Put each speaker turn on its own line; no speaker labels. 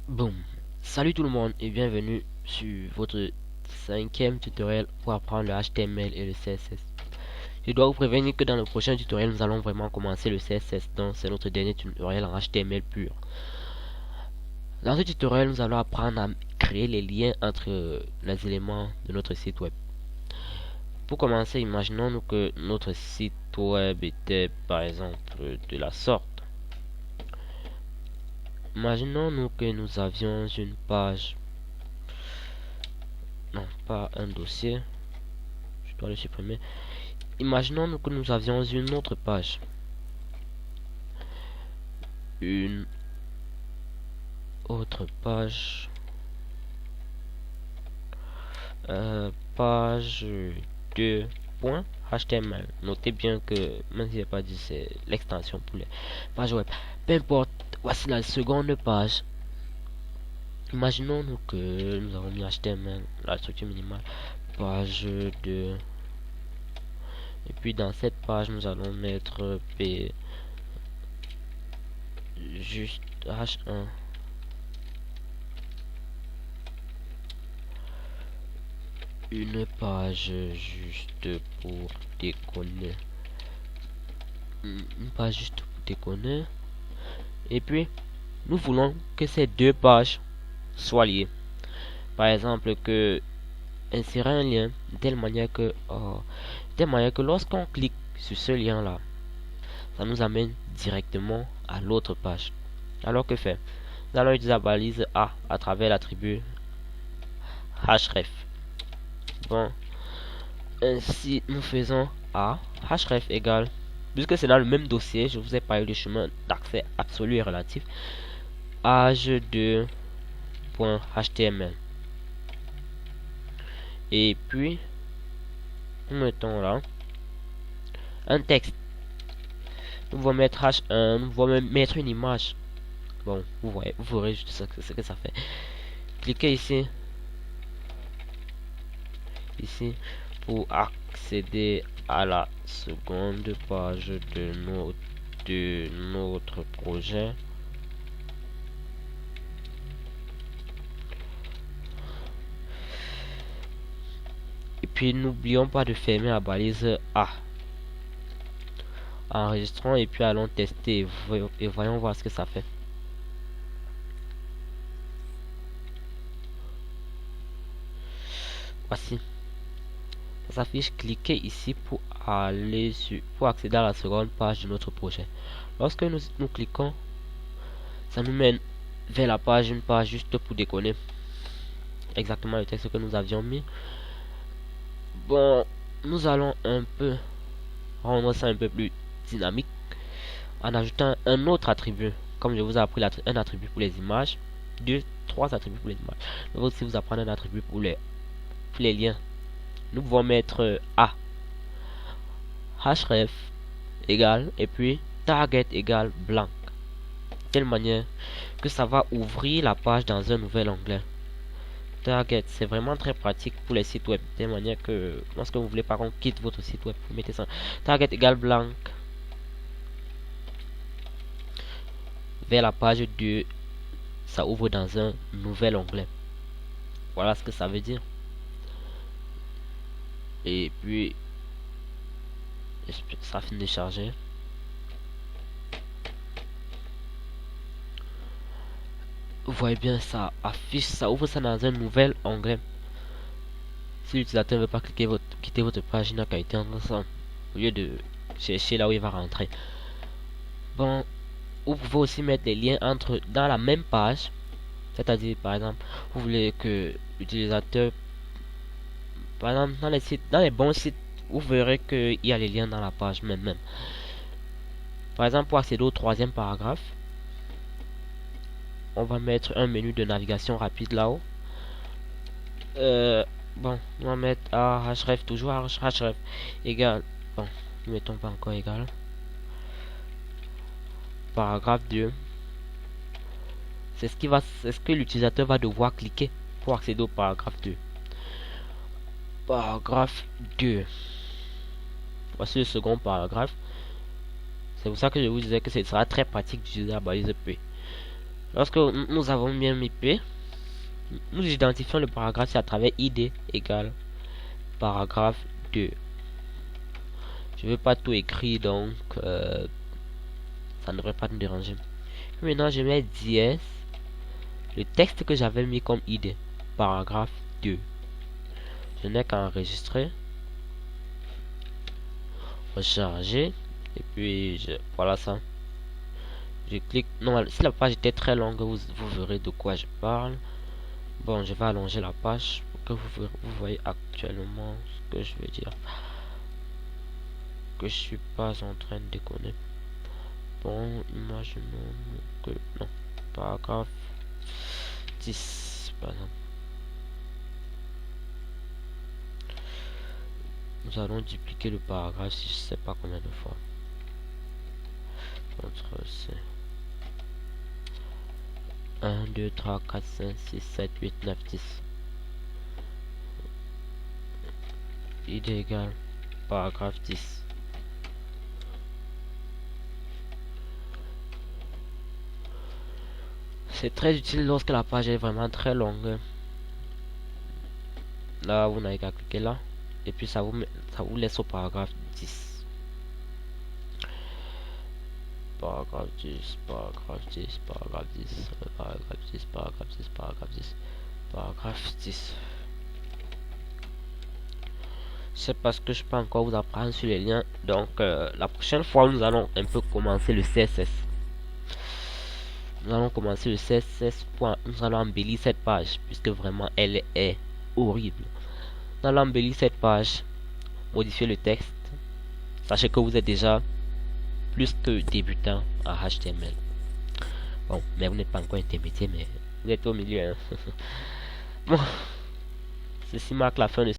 Boum. Salut tout le monde et bienvenue sur votre cinquième tutoriel pour apprendre le HTML et le CSS. Je dois vous prévenir que dans le prochain tutoriel, nous allons vraiment commencer le CSS, donc c'est notre dernier tutoriel en HTML pur. Dans ce tutoriel, nous allons apprendre à créer les liens entre les éléments de notre site web. Pour commencer, imaginons-nous que notre site web était par exemple de la sorte. Imaginons-nous que nous avions une page, non pas un dossier, je dois le supprimer. Imaginons que nous avions une autre page. Une autre page. Page 2.html. Notez bien que, même si j'ai pas dit, c'est l'extension pour les pages web. Peu importe, voici la seconde page. Imaginons-nous que nous avons mis HTML, la structure minimale, page 2. Et puis dans cette page, nous allons mettre P juste H1. Une page juste pour déconner. Une page juste pour déconner. Et puis, nous voulons que ces deux pages soient liées. Par exemple, que insérer un lien de telle manière que lorsqu'on clique sur ce lien là, ça nous amène directement à l'autre page. Alors que faire? Nous allons utiliser la balise A à travers l'attribut href. Bon, ainsi nous faisons A href égale, puisque c'est dans le même dossier, je vous ai parlé du chemin d'accès absolu et relatif, page2.html. Et puis nous mettons là un texte. Nous allons mettre H1, nous allons mettre une image. Bon, vous voyez, vous verrez juste ce que ça fait. Cliquez ici pour accéder à la seconde page de notre projet. Et puis n'oublions pas de fermer la balise A. Enregistrons et puis allons tester et voyons voir ce que ça fait. Voici. Ça s'affiche, cliquez ici pour accéder à la seconde page de notre projet. Lorsque nous cliquons, ça nous mène vers la page, une page juste pour déconner. Exactement le texte que nous avions mis. Bon, nous allons un peu rendre ça un peu plus dynamique en ajoutant un autre attribut. Comme je vous ai appris un attribut pour les images, trois attributs pour les images. Je vais aussi vous apprendre un attribut pour les liens. Nous pouvons mettre A href égale et puis target égale blanc, de telle manière que ça va ouvrir la page dans un nouvel onglet. Target, c'est vraiment très pratique pour les sites web, de telle manière que lorsque vous voulez par contre quitte votre site web, vous mettez ça target égale blanc vers la page 2, ça ouvre dans un nouvel onglet. Voilà ce que ça veut dire. Et puis ça finit de charger. Vous voyez bien, ça affiche, ça ouvre ça dans un nouvel onglet. Si l'utilisateur ne veut pas quitter votre page, il n'a qu'à éteindre ça au lieu de chercher là où il va rentrer. Bon, vous pouvez aussi mettre des liens dans la même page. C'est-à-dire, par exemple, vous voulez que l'utilisateur, par exemple, dans les bons sites, vous verrez qu'il y a les liens dans la page même. Par exemple, pour accéder au troisième paragraphe, on va mettre un menu de navigation rapide là-haut. Bon, on va mettre href, toujours href égal. Bon, ne mettons pas encore égal. Paragraphe 2. C'est ce que l'utilisateur va devoir cliquer pour accéder au paragraphe 2. Paragraphe 2. Voici le second paragraphe. C'est pour ça que je vous disais que ce sera très pratique d'utiliser la balise P. Lorsque nous avons mis un IP, nous identifions le paragraphe à travers id égale paragraphe 2. Je veux pas tout écrire, donc ça ne devrait pas nous déranger. Maintenant, je mets dièse le texte que j'avais mis comme id, paragraphe 2. Je n'ai qu'à enregistrer, recharger, et puis voilà ça. Je clique. Non, si la page était très longue, vous verrez de quoi je parle. Bon, je vais allonger la page pour que vous voyez actuellement ce que je veux dire. Que je suis pas en train de déconner. Bon, imaginons que non, paragraphe 10 par exemple. Nous allons dupliquer le paragraphe si je sais pas combien de fois. Entre C 1, 2, 3, 4, 5, 6, 7, 8, 9, 10. id égale paragraphe 10. C'est très utile lorsque la page est vraiment très longue. Là, vous n'avez qu'à cliquer là. Et puis ça vous laisse au paragraphe 10. Paragraphe 10, paragraphe 10, paragraphe 10, paragraphe 10, paragraphe 10, paragraphe 10, paragraphe 10. C'est parce que je peux encore vous apprendre sur les liens. Donc la prochaine fois, nous allons un peu commencer le CSS. Nous allons commencer le CSS. Nous allons embellir cette page puisque vraiment elle est horrible. Nous allons embellir cette page, modifier le texte. Sachez que vous êtes déjà plus que débutant en HTML. Bon, mais vous n'êtes pas encore intermédiaire, mais vous êtes au milieu. Hein. Bon, ceci marque la fin de